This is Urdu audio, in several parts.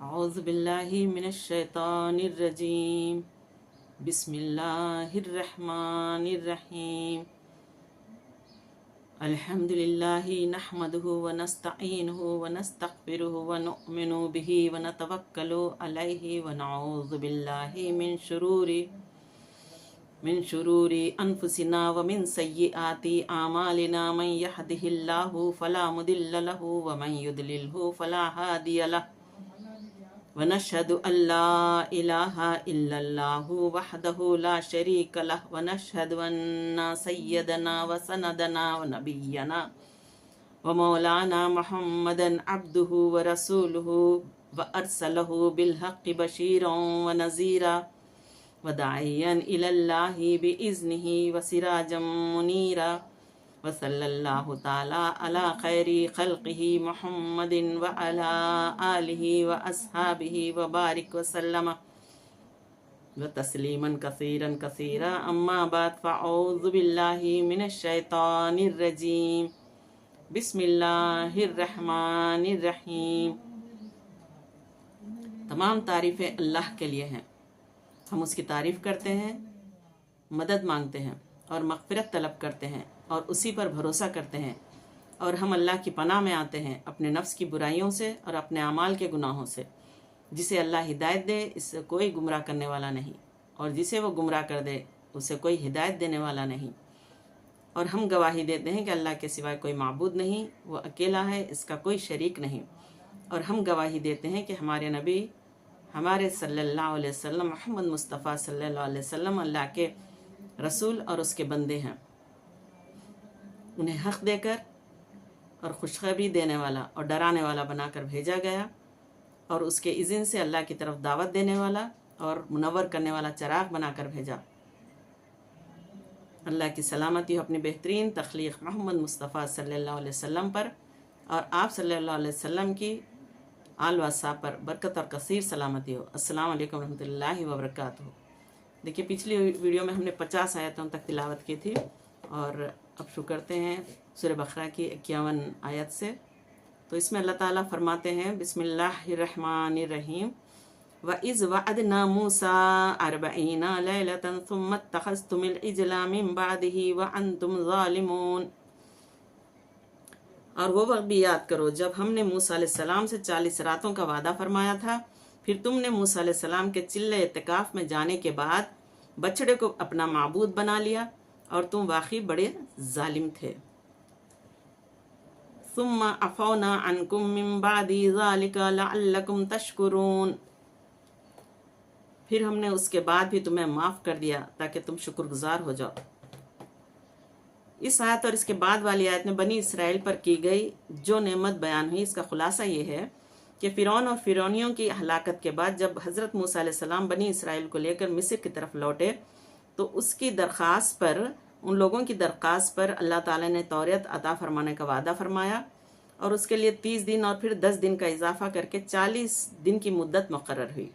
اعوذ باللہ من الشیطان الرجیم بسم اللہ الرحمن الرحیم الحمد للہ نحمده ونستعینه ونستغفره ونؤمن به ونتوکل علیہ ونعوذ باللہ من شرور انفسنا ومن سیئات اعمالنا من يهده الله فلا مضل له ومن يضلل فلا هادي له ونشهد أن لا إله إلا الله وحده لا شريك له ونشهد أن سيدنا وسندنا ونبينا ومولانا محمدا عبده ورسوله وأرسله بالحق بشيرا ونذيرا وداعيا إلى الله بإذنه وسراجا منيرا وصلی اللہ تعالی علی خیر خلقہ محمد وعلی آلہ واصحابہ وبارک وسلم وتسلیما کثیرا کثیرا اما بعد فاعوذ باللہ من الشیطان الرجیم بسم اللہ الرحمن الرحیم۔ تمام تعریفیں اللہ کے لیے ہیں، ہم اس کی تعریف کرتے ہیں، مدد مانگتے ہیں اور مغفرت طلب کرتے ہیں اور اسی پر بھروسہ کرتے ہیں، اور ہم اللہ کی پناہ میں آتے ہیں اپنے نفس کی برائیوں سے اور اپنے اعمال کے گناہوں سے۔ جسے اللہ ہدایت دے اس سے کوئی گمراہ کرنے والا نہیں، اور جسے وہ گمراہ کر دے اسے کوئی ہدایت دینے والا نہیں۔ اور ہم گواہی دیتے ہیں کہ اللہ کے سوائے کوئی معبود نہیں، وہ اکیلا ہے، اس کا کوئی شریک نہیں۔ اور ہم گواہی دیتے ہیں کہ ہمارے نبی ہمارے صلی اللہ علیہ وسلم محمد مصطفیٰ صلی اللہ علیہ وسلم اللہ کے رسول اور اس کے بندے ہیں، انہیں حق دے کر اور خوشخبری دینے والا اور ڈرانے والا بنا کر بھیجا گیا، اور اس کے اذن سے اللہ کی طرف دعوت دینے والا اور منور کرنے والا چراغ بنا کر بھیجا۔ اللہ کی سلامتی ہو اپنی بہترین تخلیق محمد مصطفیٰ صلی اللہ علیہ وسلم پر، اور آپ صلی اللہ علیہ وسلم کی آل و اصحاب پر برکت اور کثیر سلامتی ہو۔ السلام علیکم ورحمۃ اللہ وبرکاتہ۔ دیکھیے پچھلی ویڈیو میں ہم نے 50 آیتوں تک تلاوت کی تھی، اور اب شروع کرتے ہیں سورہ بقرہ کی 51 آیت سے۔ تو اس میں اللہ تعالیٰ فرماتے ہیں بسم اللہ الرحمن الرحیم وَإِذْ وَعَدْنَا مُوسَىٰ 40 لَيْلَةً ثُمَّ اتَّخَذْتُمُ الْعِجْلَ مِن بَعْدِهِ وَأَنْتُمْ ظَالِمُونَ۔ اور وہ وقت بھی یاد کرو جب ہم نے موسیٰ علیہ السلام سے 40 راتوں کا وعدہ فرمایا تھا، پھر تم نے موسیٰ علیہ السلام کے چلے اعتکاف میں جانے کے بعد بچڑے کو اپنا معبود بنا لیا، اور تم واقعی بڑے ظالم تھے۔ ثم عفونا عنکم من بعد ذلک لعلکم تشکرون۔ پھر ہم نے اس کے بعد بھی تمہیں معاف کر دیا تاکہ تم شکر گزار ہو جاؤ۔ اس آیت اور اس کے بعد والی آیت میں بنی اسرائیل پر کی گئی جو نعمت بیان ہوئی، اس کا خلاصہ یہ ہے کہ فرعون اور فرعونیوں کی ہلاکت کے بعد جب حضرت موسیٰ علیہ السلام بنی اسرائیل کو لے کر مصر کی طرف لوٹے، تو اس کی درخواست پر، ان لوگوں کی درخواست پر اللہ تعالیٰ نے توریت عطا فرمانے کا وعدہ فرمایا، اور اس کے لیے 30 دن اور پھر 10 دن کا اضافہ کر کے 40 دن کی مدت مقرر ہوئی۔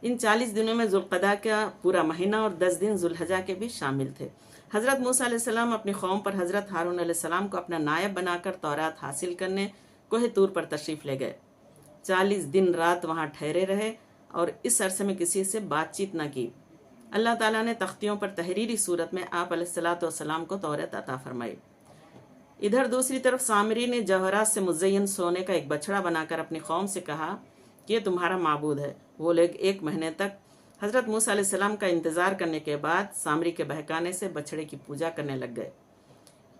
ان 40 دنوں میں ذوالقعدہ کا پورا مہینہ اور 10 دن ذوالحجہ کے بھی شامل تھے۔ حضرت موسیٰ علیہ السلام اپنی قوم پر حضرت ہارون علیہ السلام کو اپنا نائب بنا کر تورات حاصل کرنے کوہ طور پر تشریف لے گئے۔ 40 دن رات وہاں ٹھہرے رہے اور اس عرصے میں کسی سے بات چیت نہ کی۔ اللہ تعالیٰ نے تختیوں پر تحریری صورت میں آپ علیہ السلام کو توریت عطا فرمائی۔ ادھر دوسری طرف سامری نے جوہرات سے مزین سونے کا ایک بچڑا بنا کر اپنی قوم سے کہا کہ یہ تمہارا معبود ہے۔ وہ لوگ 1 مہینے تک حضرت موسیٰ علیہ السلام کا انتظار کرنے کے بعد سامری کے بہکانے سے بچڑے کی پوجا کرنے لگ گئے۔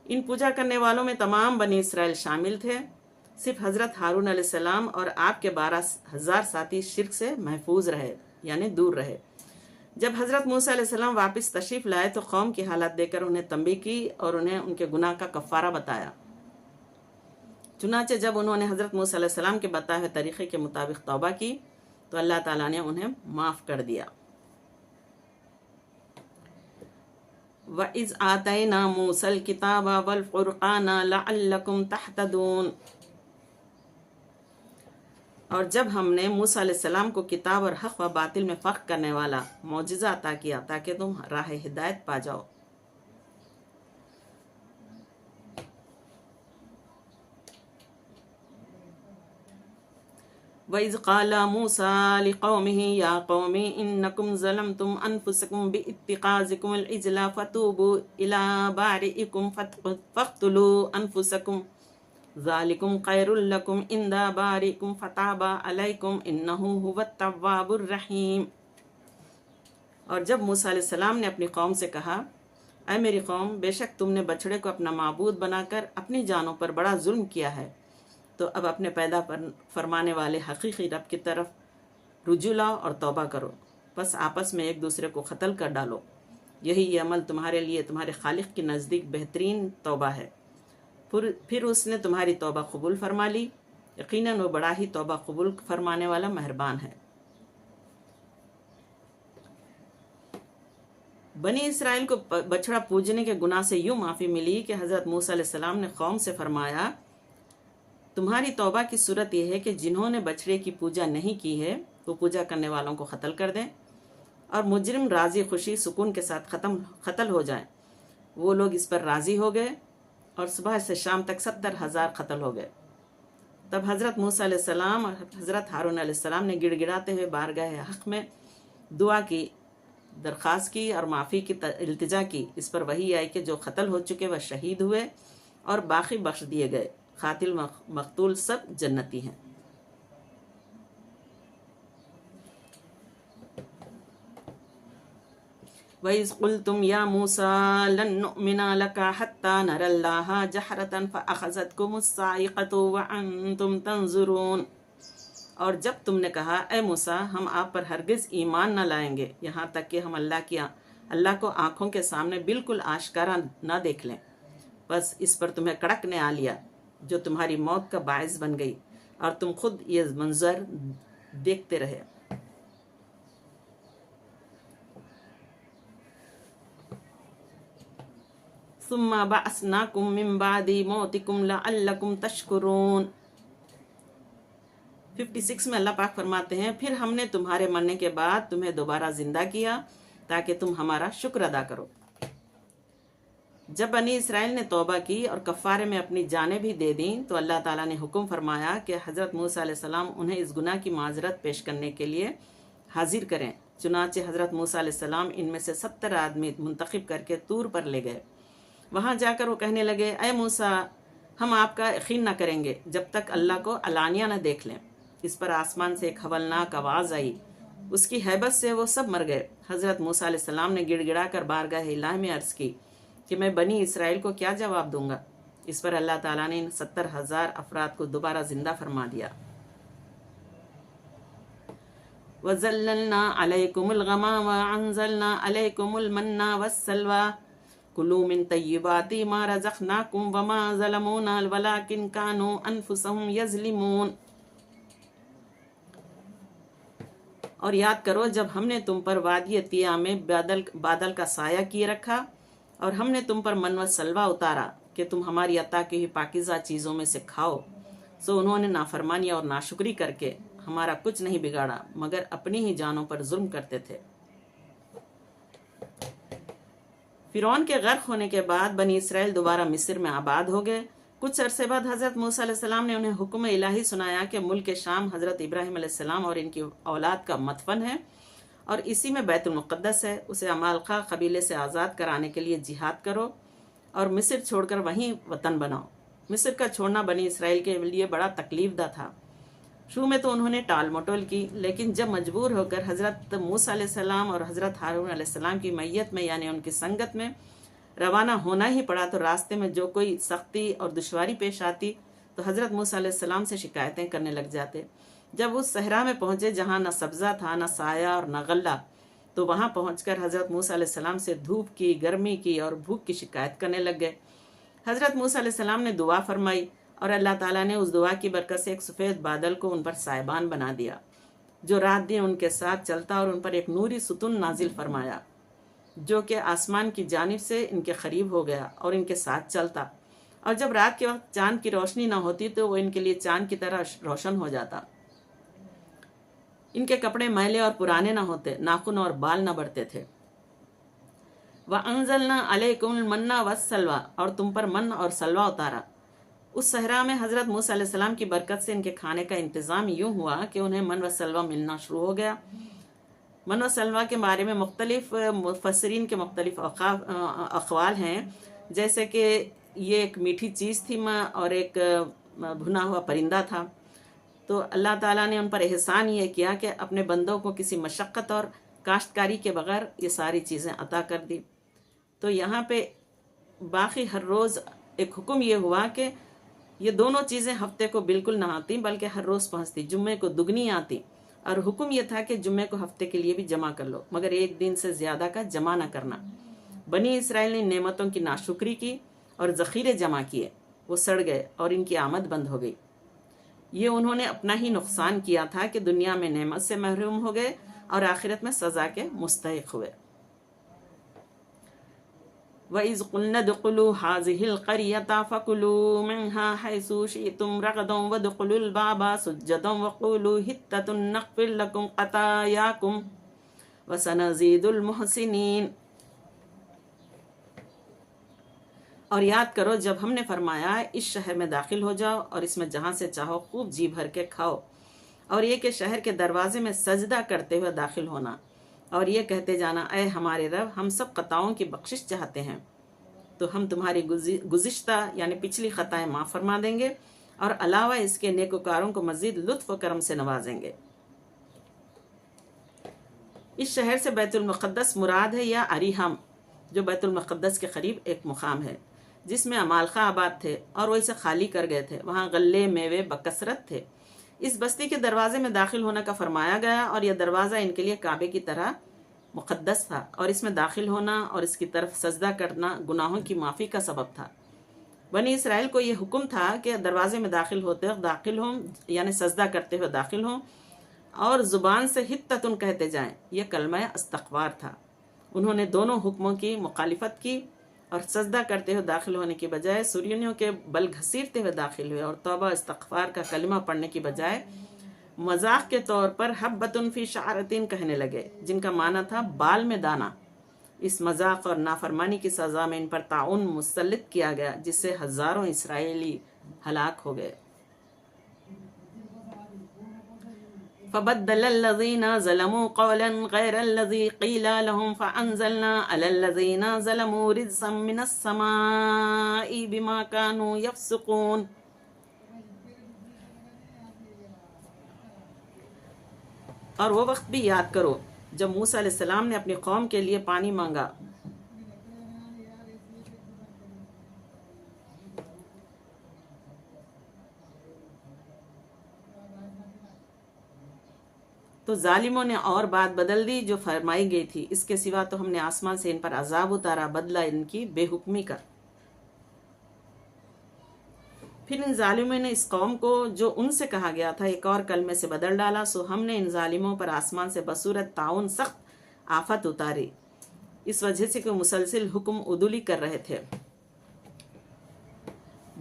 ان پوجا کرنے والوں میں تمام بنی اسرائیل شامل تھے، صرف حضرت ہارون علیہ السلام اور آپ کے 12,000 ساتھی شرک سے محفوظ رہے، یعنی دور رہے۔ جب حضرت موسیٰ علیہ السلام واپس تشریف لائے تو قوم کی حالت دے کر انہیں تنبیہ کی اور انہیں ان کے گناہ کا کفارہ بتایا۔ چنانچہ جب انہوں نے حضرت موسیٰ علیہ السلام کے بتائے ہوئے طریقے کے مطابق توبہ کی تو اللہ تعالیٰ نے انہیں معاف کر دیا۔ وَإِذْ آتَيْنَا مُوسَى الْكِتَابَ وَالْفُرْقَانَ لَعَلَّكُمْ تَهْتَدُونَ۔ اور جب ہم نے موسیٰ علیہ السلام کو کتاب اور حق و باطل میں فرق کرنے والا معجزہ عطا کیا تاکہ تم راہ ہدایت پا جاؤ۔ وَإِذْ قَالَ مُوسَىٰ لِقَوْمِهِ يَا قَوْمِ إِنَّكُمْ ظَلَمْتُمْ أَنفُسَكُمْ بِاتِّخَاذِكُمُ الْعِجْلَ فَتُوبُوا إِلَىٰ بَارِئِكُمْ فَاقْتُلُوا أَنفُسَكُمْ ذَلِكُمْ خَيْرٌ لَكُمْ عِندَ بَارِئِكُمْ فَتَابَ عَلَيْكُمْ إِنَّهُ هُوَ التَّوَّابُ الرَّحِيمُ۔ اور جب موسیٰ علیہ السلام نے اپنی قوم سے کہا، اے میری قوم، بے شک تم نے بچھڑے کو اپنا معبود بنا کر اپنی جانوں پر بڑا ظلم کیا ہے، تو اب اپنے پیدا فرمانے والے حقیقی رب کی طرف رجوع لاؤ اور توبہ کرو، بس آپس میں ایک دوسرے کو قتل کر ڈالو، یہی یہ عمل تمہارے لیے تمہارے خالق کے نزدیک بہترین توبہ ہے۔ پھر اس نے تمہاری توبہ قبول فرما لی، یقیناً وہ بڑا ہی توبہ قبول فرمانے والا مہربان ہے۔ بنی اسرائیل کو بچڑا پوجنے کے گناہ سے یوں معافی ملی کہ حضرت موسیٰ علیہ السلام نے قوم سے فرمایا، تمہاری توبہ کی صورت یہ ہے کہ جنہوں نے بچڑے کی پوجا نہیں کی ہے وہ پوجا کرنے والوں کو قتل کر دیں، اور مجرم راضی خوشی سکون کے ساتھ قتل ہو جائیں۔ وہ لوگ اس پر راضی ہو گئے اور صبح سے شام تک 70,000 قتل ہو گئے۔ تب حضرت موسیٰ علیہ السلام اور حضرت ہارون علیہ السلام نے گڑ گڑاتے ہوئے بارگاہ حق میں دعا کی، درخواست کی اور معافی کی التجا کی۔ اس پر وحی آئی کہ جو قتل ہو چکے وہ شہید ہوئے اور باقی بخش دیے گئے، قاتل مقتول سب جنتی ہیں۔ وَإِذْ قُلْتُمْ يَا مُوسَىٰ لَن نُّؤْمِنَ لَكَ حَتَّىٰ نَرَى اللَّهَ جَهْرَةً فَأَخَذَتْكُمُ الصَّاعِقَةُ وَأَنتُمْ تَنظُرُونَ، اور جب تم نے کہا، اے موسیٰ، ہم آپ پر ہرگز ایمان نہ لائیں گے یہاں تک کہ ہم اللہ کو آنکھوں کے سامنے بالکل آشکارا نہ دیکھ لیں، بس اس پر تمہیں کڑک نے آ لیا جو تمہاری موت کا باعث بن گئی، اور تم خود یہ منظر دیکھتے رہے۔ ثم بعثناکم من بعد موتکم لعلکم تشکرون۔ 56 میں اللہ پاک فرماتے ہیں، پھر ہم نے تمہارے مرنے کے بعد تمہیں دوبارہ زندہ کیا تاکہ تم ہمارا شکر ادا کرو۔ جب بنی اسرائیل نے توبہ کی اور کفارے میں اپنی جانیں بھی دے دیں تو اللہ تعالیٰ نے حکم فرمایا کہ حضرت موسیٰ علیہ السلام انہیں اس گناہ کی معذرت پیش کرنے کے لیے حاضر کریں۔ چنانچہ حضرت موسیٰ علیہ السلام ان میں سے 70 آدمی منتخب کر کے طور پر لے گئے۔ وہاں جا کر وہ کہنے لگے، اے موسیٰ، ہم آپ کا یقین نہ کریں گے جب تک اللہ کو علانیہ نہ دیکھ لیں۔ اس پر آسمان سے ایک ہولناک آواز آئی، اس کی ہیبت سے وہ سب مر گئے۔ حضرت موسیٰ علیہ السلام نے گڑ گڑا کر بارگاہ الہ میں عرض کی کہ میں بنی اسرائیل کو کیا جواب دوں گا؟ اس پر اللہ تعالیٰ نے ان 70,000 افراد کو دوبارہ زندہ فرما دیا۔ وَظَلَّلْنَا عَلَيْكُمُ الْغَمَامَ وَأَنزَلْنَا عَلَيْكُمُ الْمَنَّ وَالسَّلْوَىٰ كُلُوا مِن طَيِّبَاتِ مَا رَزَقْنَاكُمْ وَمَا ظَلَمُونَا وَلَٰكِن كَانُوا أَنفُسَهُمْ يَظْلِمُونَ۔ اور یاد کرو جب ہم نے تم پر وادی طیٰ میں بادل کا سایہ کیے رکھا اور ہم نے تم پر من و سلوہ اتارا کہ تم ہماری عطا کی ہوئی پاکیزہ چیزوں میں سے کھاؤ، سو انہوں نے نافرمانی اور ناشکری کر کے ہمارا کچھ نہیں بگاڑا مگر اپنی ہی جانوں پر ظلم کرتے تھے۔ فرعون کے غرق ہونے کے بعد بنی اسرائیل دوبارہ مصر میں آباد ہو گئے۔ کچھ عرصے بعد حضرت موسیٰ علیہ السلام نے انہیں حکم الہی سنایا کہ ملک شام حضرت ابراہیم علیہ السلام اور ان کی اولاد کا مدفن ہے اور اسی میں بیت المقدس ہے، اسے عمالقہ قبیلے سے آزاد کرانے کے لیے جہاد کرو اور مصر چھوڑ کر وہیں وطن بناؤ۔ مصر کا چھوڑنا بنی اسرائیل کے لیے بڑا تکلیف دہ تھا۔ شروع میں تو انہوں نے ٹال مٹول کی، لیکن جب مجبور ہو کر حضرت موسیٰ علیہ السلام اور حضرت ہارون علیہ السلام کی میت میں یعنی ان کی سنگت میں روانہ ہونا ہی پڑا تو راستے میں جو کوئی سختی اور دشواری پیش آتی تو حضرت موسیٰ علیہ السلام سے شکایتیں کرنے لگ جاتے۔ جب اس صحرا میں پہنچے جہاں نہ سبزہ تھا نہ سایہ اور نہ غلہ، تو وہاں پہنچ کر حضرت موسیٰ علیہ السلام سے دھوپ کی، گرمی کی اور بھوک کی شکایت کرنے لگ گئے۔ حضرت موسیٰ علیہ السلام نے دعا فرمائی اور اللہ تعالیٰ نے اس دعا کی برکت سے ایک سفید بادل کو ان پر سائبان بنا دیا جو رات دن ان کے ساتھ چلتا اور ان پر ایک نوری ستون نازل فرمایا جو کہ آسمان کی جانب سے ان کے قریب ہو گیا اور ان کے ساتھ چلتا، اور جب رات کے وقت چاند کی روشنی نہ ہوتی تو وہ ان کے لیے چاند کی طرح روشن ہو جاتا۔ ان کے کپڑے میلے اور پرانے نہ ہوتے، ناخن اور بال نہ بڑھتے تھے۔ وَأَنزَلْنَا عَلَيْكُمُ الْمَنَّ وَالسَّلْوَىٰ، اور تم پر من اور سلوہ اتارا۔ اس صحرا میں حضرت موسیٰ علیہ السلام کی برکت سے ان کے کھانے کا انتظام یوں ہوا کہ انہیں من و سلوہ ملنا شروع ہو گیا۔ من و سلوہ کے بارے میں مختلف مفسرین کے مختلف اقوال ہیں، جیسے کہ یہ ایک میٹھی چیز تھی اور ایک بھنا ہوا پرندہ تھا۔ تو اللہ تعالیٰ نے ان پر احسان یہ کیا کہ اپنے بندوں کو کسی مشقت اور کاشتکاری کے بغیر یہ ساری چیزیں عطا کر دی۔ تو یہاں پہ باقی ہر روز ایک حکم یہ ہوا کہ یہ دونوں چیزیں ہفتے کو بالکل نہ آتی بلکہ ہر روز پہنچتی، جمعے کو دگنی آتی، اور حکم یہ تھا کہ جمعے کو ہفتے کے لیے بھی جمع کر لو، مگر ایک دن سے زیادہ کا جمع نہ کرنا۔ بنی اسرائیل نے نعمتوں کی ناشکری کی اور ذخیرے جمع کیے، وہ سڑ گئے اور ان کی آمد بند ہو گئی۔ یہ انہوں نے اپنا ہی نقصان کیا تھا کہ دنیا میں نعمت سے محروم ہو گئے اور آخرت میں سزا کے مستحق ہوئے۔ وَإِذْ قُلْنَا ادْخُلُوا هَٰذِهِ الْقَرْيَةَ فَكُلُوا مِنْهَا حَيْثُ شِئْتُمْ رَغَدًا وَادْخُلُوا الْبَابَ سُجَّدًا وَقُولُوا حِطَّةٌ نَغْفِرْ لَكُمْ خَطَايَاكُمْ وَسَنَزِيدُ الْمُحْسِنِينَ۔ اور یاد کرو جب ہم نے فرمایا اس شہر میں داخل ہو جاؤ اور اس میں جہاں سے چاہو خوب جی بھر کے کھاؤ، اور یہ کہ شہر کے دروازے میں سجدہ کرتے ہوئے داخل ہونا، اور یہ کہتے جانا اے ہمارے رب ہم سب خطاؤں کی بخشش چاہتے ہیں، تو ہم تمہاری گزشتہ یعنی پچھلی خطائیں معاف فرما دیں گے، اور علاوہ اس کے نیکوکاروں کو مزید لطف و کرم سے نوازیں گے۔ اس شہر سے بیت المقدس مراد ہے یا اریحم، جو بیت المقدس کے قریب ایک مقام ہے جس میں عمالقہ آباد تھے اور وہ اسے خالی کر گئے تھے، وہاں غلے میوے بکثرت تھے۔ اس بستی کے دروازے میں داخل ہونے کا فرمایا گیا، اور یہ دروازہ ان کے لیے کعبے کی طرح مقدس تھا، اور اس میں داخل ہونا اور اس کی طرف سجدہ کرنا گناہوں کی معافی کا سبب تھا۔ بنی اسرائیل کو یہ حکم تھا کہ دروازے میں داخل ہوتے وقت داخل ہوں یعنی سجدہ کرتے ہوئے داخل ہوں، اور زبان سے حطتن کہتے جائیں، یہ کلمہ استغفار تھا۔ انہوں نے دونوں حکموں کی مخالفت کی اور سجدہ کرتے ہوئے داخل ہونے کی بجائے سریونیوں کے بل گھسیٹتے ہوئے داخل ہوئے، اور توبہ استغفار کا کلمہ پڑھنے کی بجائے مذاق کے طور پر حبۃ فی شعرۃ کہنے لگے، جن کا معنی تھا بال میں دانا۔ اس مذاق اور نافرمانی کی سزا میں ان پر طاعون مسلط کیا گیا، جس سے ہزاروں اسرائیلی ہلاک ہو گئے۔ فبدل الذين ظلموا قولا غير الذي قيل لهم فأنزلنا على الذين ظلموا رجزا من السماء بما كانوا يفسقون۔ اور وہ وقت بھی یاد کرو جب موسیٰ علیہ السلام نے اپنی قوم کے لیے پانی مانگا، تو ظالموں نے اور بات بدل دی جو فرمائی گئی تھی، اس کے سوا تو ہم نے آسمان سے ان پر عذاب اتارا بدلہ ان کی بے حکمی کا۔ پھر ان ظالموں نے اس قوم کو جو ان سے کہا گیا تھا ایک اور کلمے سے بدل ڈالا، سو ہم نے ان ظالموں پر آسمان سے بصورت طاعون سخت آفت اتاری، اس وجہ سے کہ مسلسل حکم عدولی کر رہے تھے۔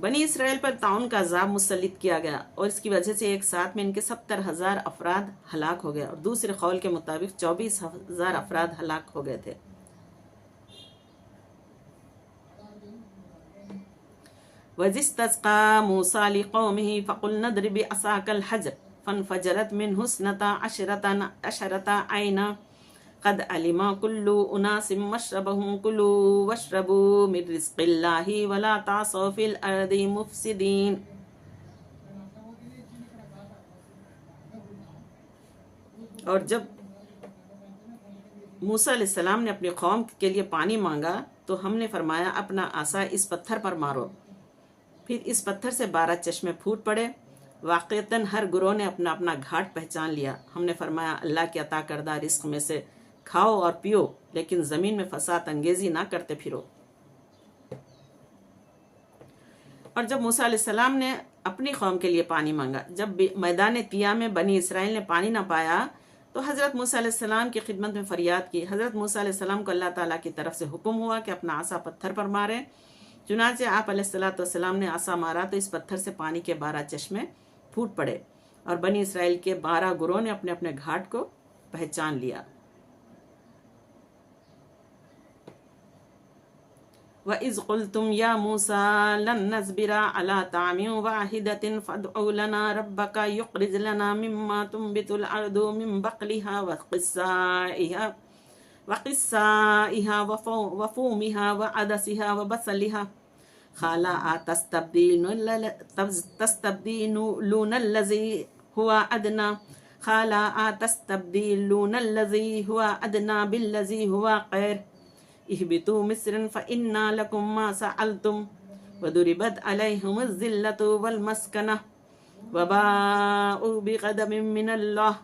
بنی اسرائیل پر طاعون کا عذاب مسلط کیا گیا، اور اس کی وجہ سے ایک ساتھ میں ان کے 70,000 افراد ہلاک ہو گئے، اور دوسرے قول کے مطابق 24,000 افراد ہلاک ہو گئے تھے۔ وَإِذِ اسْتَسْقَىٰ مُوسَىٰ لِقَوْمِهِ فَقُلْنَا اضْرِبْ بِعَصَاكَ الْحَجَرَ فَانْفَجَرَتْ مِنْهُ اثْنَتَا عَشْرَةَ عَيْنًا قَدْ عَلِمَ كُلُّ أُنَاسٍ مَّشْرَبَهُمْ كُلُوا وَاشْرَبُوا مِن رِّزْقِ اللَّهِ وَلَا تَعْثَوْا فِي الْأَرْضِ مُفْسِدِينَ۔ اور جب موسیٰ علیہ السلام نے اپنی قوم کے لیے پانی مانگا تو ہم نے فرمایا اپنا عصا اس پتھر پر مارو، پھر اس پتھر سے 12 چشمے پھوٹ پڑے۔ واقعتاً ہر گروہ نے اپنا اپنا گھاٹ پہچان لیا۔ ہم نے فرمایا اللہ کے عطا کردہ رزق میں سے کھاؤ اور پیو، لیکن زمین میں فساد انگیزی نہ کرتے پھرو۔ اور جب موسیٰ علیہ السلام نے اپنی قوم کے لیے پانی مانگا، جب میدان طیہ میں بنی اسرائیل نے پانی نہ پایا تو حضرت موسیٰ علیہ السلام کی خدمت میں فریاد کی۔ حضرت موسیٰ علیہ السلام کو اللہ تعالیٰ کی طرف سے حکم ہوا کہ اپنا عصا پتھر پر مارے، چنانچہ آپ علیہ السلام نے عصا مارا تو اس پتھر سے پانی کے 12 چشمے پھوٹ پڑے، اور بنی اسرائیل کے 12 گروہ نے اپنے اپنے گھاٹ کو پہچان لیا۔ وَإِذْ قُلْتُمْ يَا مُوسَى لَن نَّصْبِرَ عَلَىٰ طَعَامٍ وَاحِدَةٍ فَادْعُ لَنَا رَبَّكَ يُخْرِجْ لَنَا مِمَّا تُنبِتُ الْأَرْضُ مِن بَقْلِهَا وَقِثَّائِهَا وَفُومِهَا وَعَدَسِهَا وَبَصَلِهَا قَالَ أَتَسْتَبْدِلُونَ الَّذِي هُوَ أَدْنَىٰ بِالَّذِي هُوَ خَيْرٌ اهبطوا مصر فإن لكم ما سألتم وضربت عليهم الذلة والمسكنة وباءوا بغضب من الله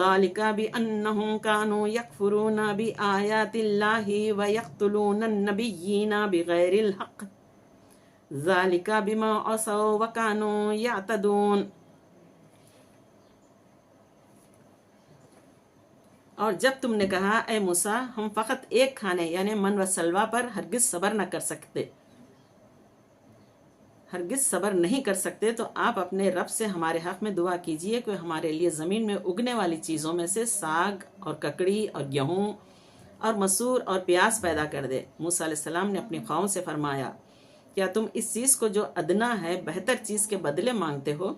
ذلك بأنهم كانوا يكفرون بآيات الله ويقتلون النبيين بغير الحق ذلك بما عصوا وكانوا يعتدون. اور جب تم نے کہا اے موسیٰ ہم فقط ایک کھانے یعنی من و سلوا پر ہرگز صبر نہیں کر سکتے تو آپ اپنے رب سے ہمارے حق میں دعا کیجئے کہ ہمارے لیے زمین میں اگنے والی چیزوں میں سے ساگ اور ککڑی اور گیہوں اور مسور اور پیاز پیدا کر دے. موسیٰ علیہ السلام نے اپنی قوم سے فرمایا کیا تم اس چیز کو جو ادنا ہے بہتر چیز کے بدلے مانگتے ہو؟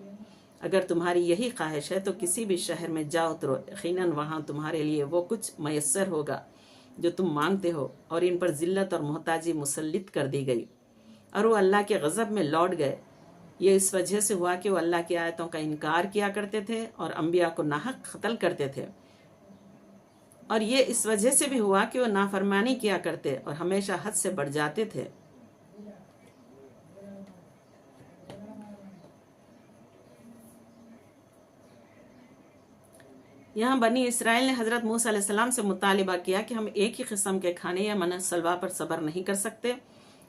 اگر تمہاری یہی خواہش ہے تو کسی بھی شہر میں جا اترو، یقیناً وہاں تمہارے لیے وہ کچھ میسر ہوگا جو تم مانگتے ہو. اور ان پر ذلت اور محتاجی مسلط کر دی گئی اور وہ اللہ کے غضب میں لوٹ گئے. یہ اس وجہ سے ہوا کہ وہ اللہ کی آیتوں کا انکار کیا کرتے تھے اور انبیاء کو ناحق قتل کرتے تھے، اور یہ اس وجہ سے بھی ہوا کہ وہ نافرمانی کیا کرتے اور ہمیشہ حد سے بڑھ جاتے تھے. یہاں بنی اسرائیل نے حضرت موسیٰ علیہ السلام سے مطالبہ کیا کہ ہم ایک ہی قسم کے کھانے یا من سلوا پر صبر نہیں کر سکتے.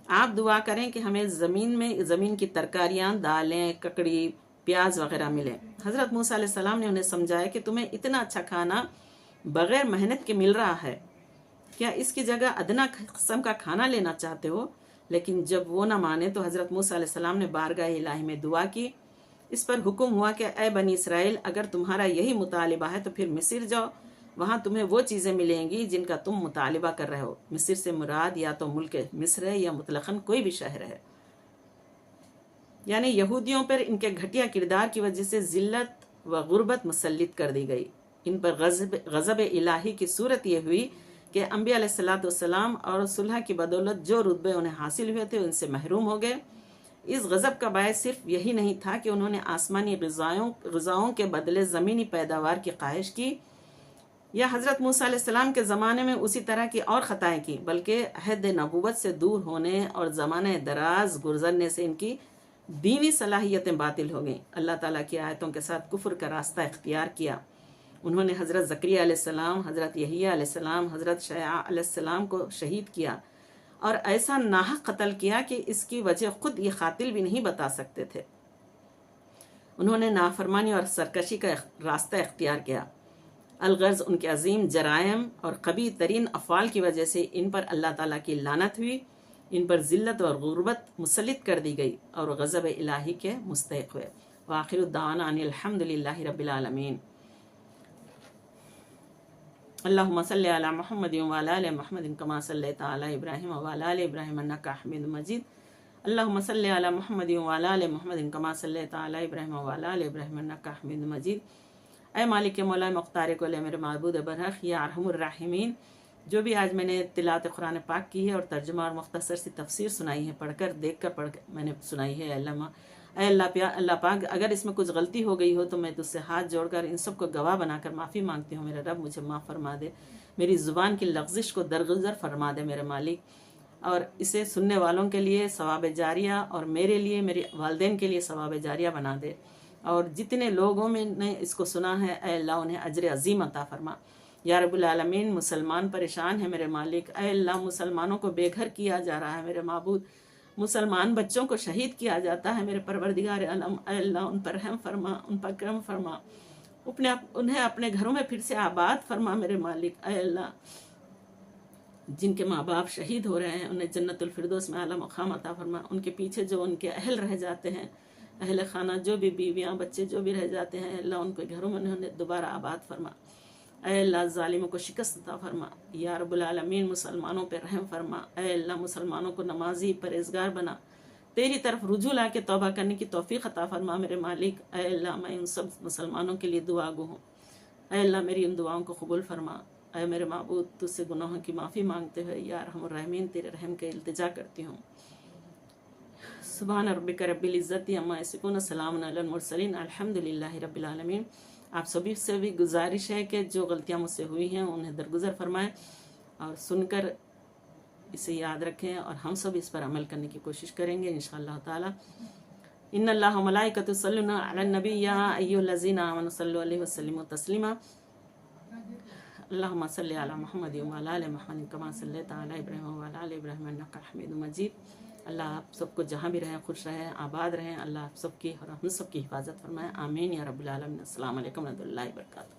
آپ دعا کریں کہ ہمیں زمین کی ترکاریاں، دالیں، ککڑی، پیاز وغیرہ ملیں. حضرت موسیٰ علیہ السلام نے انہیں سمجھایا کہ تمہیں اتنا اچھا کھانا بغیر محنت کے مل رہا ہے، کیا اس کی جگہ ادنا قسم کا کھانا لینا چاہتے ہو؟ لیکن جب وہ نہ مانے تو حضرت موسیٰ علیہ السلام نے بارگاہ الہی میں دعا کی. اس پر حکم ہوا کہ اے بنی اسرائیل اگر تمہارا یہی مطالبہ ہے تو پھر مصر جاؤ، وہاں تمہیں وہ چیزیں ملیں گی جن کا تم مطالبہ کر رہے ہو. مصر سے مراد یا تو ملک مصر ہے یا مطلقاً کوئی بھی شہر ہے. یعنی یہودیوں پر ان کے گھٹیا کردار کی وجہ سے ذلت و غربت مسلط کر دی گئی. ان پر غضب الہی کی صورت یہ ہوئی کہ انبیاء علیہ السلام اور صلح کی بدولت جو رتبے انہیں حاصل ہوئے تھے ان سے محروم ہو گئے. اس غضب کا باعث صرف یہی نہیں تھا کہ انہوں نے آسمانی غذاؤں کے بدلے زمینی پیداوار کی خواہش کی یا حضرت موسیٰ علیہ السلام کے زمانے میں اسی طرح کی اور خطائیں کی، بلکہ عہد نبوت سے دور ہونے اور زمانہ دراز گزرنے سے ان کی دینی صلاحیتیں باطل ہو گئیں. اللہ تعالیٰ کی آیتوں کے ساتھ کفر کا راستہ اختیار کیا. انہوں نے حضرت زکریا علیہ السلام، حضرت یحییٰ علیہ السلام، حضرت شعیب علیہ السلام کو شہید کیا اور ایسا ناحق قتل کیا کہ اس کی وجہ خود یہ قاتل بھی نہیں بتا سکتے تھے. انہوں نے نافرمانی اور سرکشی کا راستہ اختیار کیا. الغرض ان کے عظیم جرائم اور قبیح ترین افعال کی وجہ سے ان پر اللہ تعالیٰ کی لعنت ہوئی، ان پر ذلت اور غربت مسلط کر دی گئی اور غضب الہی کے مستحق ہوئے. وآخر الدعوانا ان الحمد للہ رب العالمین. اللہم صلی علی محمد وعلی آل محمد کما صلیت علی ابراہیم وعلی آل ابراہیم انک حمید مجید. اللہم صلی علی محمد وعلی آل محمد کما صلیت علی ابراہیم وعلی آل ابراہیم انک حمید مجید. اے مالک مولا مختار کل، میرے معبود برحق یا ارحم الراحمین، جو بھی آج میں نے تلاوت قرآن پاک کی ہے اور ترجمہ اور مختصر سی تفسیر سنائی ہے، پڑھ کر دیکھ کر میں نے سنائی ہے، اے اللہ پاک اگر اس میں کچھ غلطی ہو گئی ہو تو میں تجھ سے ہاتھ جوڑ کر ان سب کو گواہ بنا کر معافی مانگتی ہوں. میرے رب مجھے معاف فرما دے، میری زبان کی لغزش کو درگزر فرما دے میرے مالک، اور اسے سننے والوں کے لیے ثواب جاریہ اور میرے لیے، میرے والدین کے لیے ثواب جاریہ بنا دے. اور جتنے لوگوں میں نے اس کو سنا ہے اے اللہ انہیں اجر عظیم عطا فرما. یا رب العالمین، مسلمان پریشان ہیں میرے مالک، اے اللہ مسلمانوں کو بے گھر کیا جا رہا ہے میرے معبود، مسلمان بچوں کو شہید کیا جاتا ہے میرے پروردگار عالم، اے اللہ ان پر رحم فرما، ان پر کرم فرما، انہیں اپنے گھروں میں پھر سے آباد فرما میرے مالک. اے اللہ جن کے ماں باپ شہید ہو رہے ہیں انہیں جنت الفردوس میں اعلیٰ مقام عطا فرما. ان کے پیچھے جو ان کے اہل رہ جاتے ہیں، اہل خانہ جو بھی بیویاں بچے جو بھی رہ جاتے ہیں، اللہ ان کے گھروں میں انہیں دوبارہ آباد فرما. اے اللہ ظالموں کو شکست عطا فرما، یا رب العالمین مسلمانوں پہ رحم فرما، اے اللہ مسلمانوں کو نمازی پرہیزگار بنا، تیری طرف رجوع لا کے توبہ کرنے کی توفیق عطا فرما میرے مالک۔ اے اللہ میں ان سب مسلمانوں کے لیے دعا گو ہوں، اے اللہ میری ان دعاؤں کو قبول فرما۔ اے میرے معبود تجھ سے گناہوں کی معافی مانگتے ہوئے یا ارحم الراحمین تیرے رحم کے التجا کرتی ہوں۔ سبحان ربک رب العزت عما یصفون، سلام علی المرسلین، الحمد للہ رب العالمین۔ آپ سبھی سے بھی گزارش ہے کہ جو غلطیاں مجھ سے ہوئی ہیں انہیں درگزر فرمائیں اور سن کر اسے یاد رکھیں، اور ہم سب اس پر عمل کرنے کی کوشش کریں گے انشاءاللہ تعالی۔ ان اللہ و ملائکۃ یصلون علی النبی یا ایھا الذین آمنوا صلوا علیہ وسلموا تسلیما۔ اللہم صلی علی محمد وعلی آل محمد کما صلیت علی ابراہیم وعلی آل ابراہیم انک حمید مجید۔ اللہ آپ سب کو جہاں بھی رہیں خوش رہیں، آباد رہیں، اللہ آپ سب کی اور ہم سب کی حفاظت فرمائے، آمین یا رب العالمین۔ السلام علیکم ورحمۃ اللہ وبرکاتہ۔